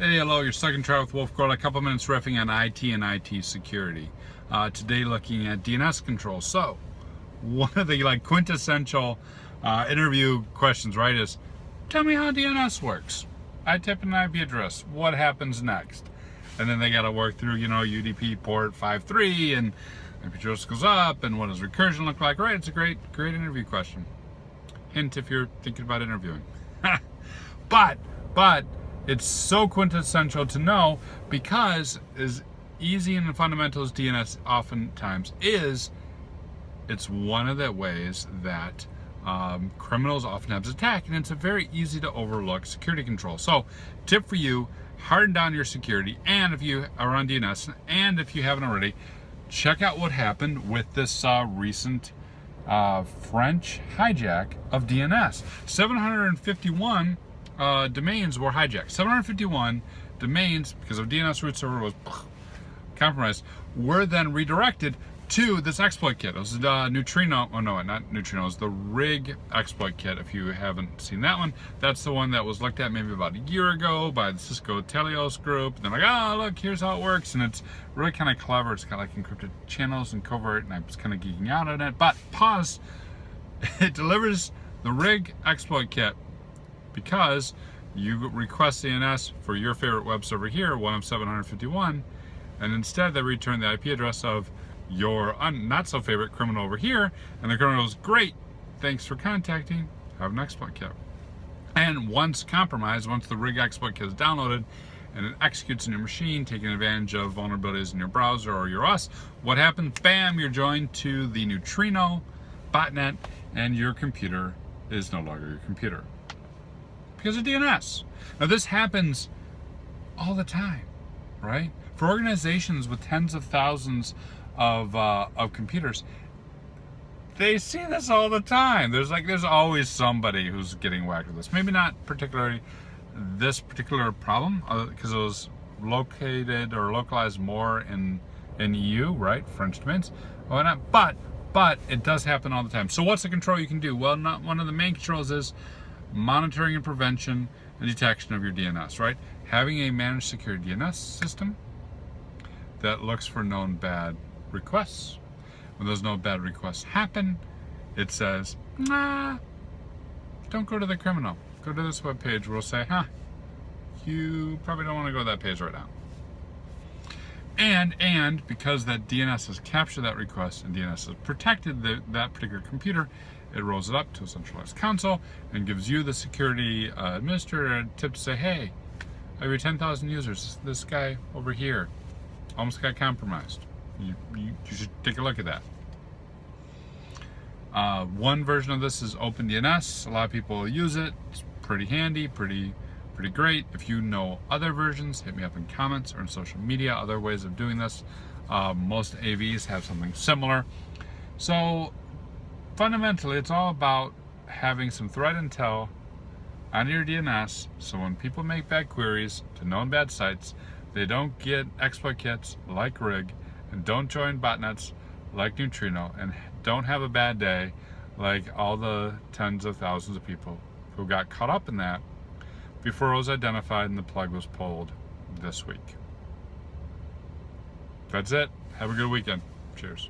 Hey, hello, you're stuck in Try with Wolf Girl. A couple minutes riffing on IT and IT security. Today looking at DNS control. So, one of the quintessential interview questions, right, is tell me how DNS works. I type in an IP address. What happens next? And then they got to work through, UDP port 53 and IP address goes up and what does recursion look like? Right, it's a great interview question. Hint if you're thinking about interviewing. But it's so quintessential to know because as easy and fundamental as DNS oftentimes is, it's one of the ways that criminals oftentimes attack, and it's a very easy to overlook security control. So, tip for you, harden down your security, and if you are on DNS, and if you haven't already, check out what happened with this recent French hijack of DNS. 751 domains were hijacked. 751 domains, because of DNS root server was compromised, were then redirected to this exploit kit. It was the Neutrino, oh no, not Neutrino, it was the RIG exploit kit. If you haven't seen that one, that's the one that was looked at maybe about a year ago by the Cisco Telios group. And they're like, oh, look, here's how it works. And it's really kind of clever. It's got like encrypted channels and covert, and I was kind of geeking out on it. But pause, it delivers the RIG exploit kit because you request DNS for your favorite web server here, one of 751, and instead they return the IP address of your not so favorite criminal over here, and the criminal goes, great, thanks for contacting, have an exploit kit. And once compromised, once the RIG exploit kit is downloaded and it executes in your machine, taking advantage of vulnerabilities in your browser or your OS, what happens? Bam, you're joined to the Neutrino botnet, and your computer is no longer your computer because of DNS. Now this happens all the time, right? For organizations with tens of thousands of computers, they see this all the time. There's always somebody who's getting whacked with this. Maybe not particularly this particular problem, because it was located or localized more in EU, right? French domains. Why not? But it does happen all the time. So what's the control you can do? Well, one of the main controls is monitoring and prevention and detection of your DNS, right? Having a managed secure DNS system that looks for known bad requests. When those known bad requests happen, it says, nah, don't go to the criminal. Go to this web page. We'll say, you probably don't want to go to that page right now. And because that DNS has captured that request and DNS has protected that particular computer, it rolls it up to a centralized console and gives you, the security administrator, a tip to say, hey, of your 10,000 users, this guy over here almost got compromised. You should take a look at that. One version of this is OpenDNS. A lot of people use it. It's pretty handy, pretty great. If you know other versions, hit me up in comments or in social media, other ways of doing this. Most AVs have something similar. So fundamentally, it's all about having some threat intel on your DNS, so when people make bad queries to known bad sites, they don't get exploit kits like RIG, and don't join botnets like Neutrino, and don't have a bad day like all the tens of thousands of people who got caught up in that before it was identified and the plug was pulled this week. That's it. Have a good weekend. Cheers.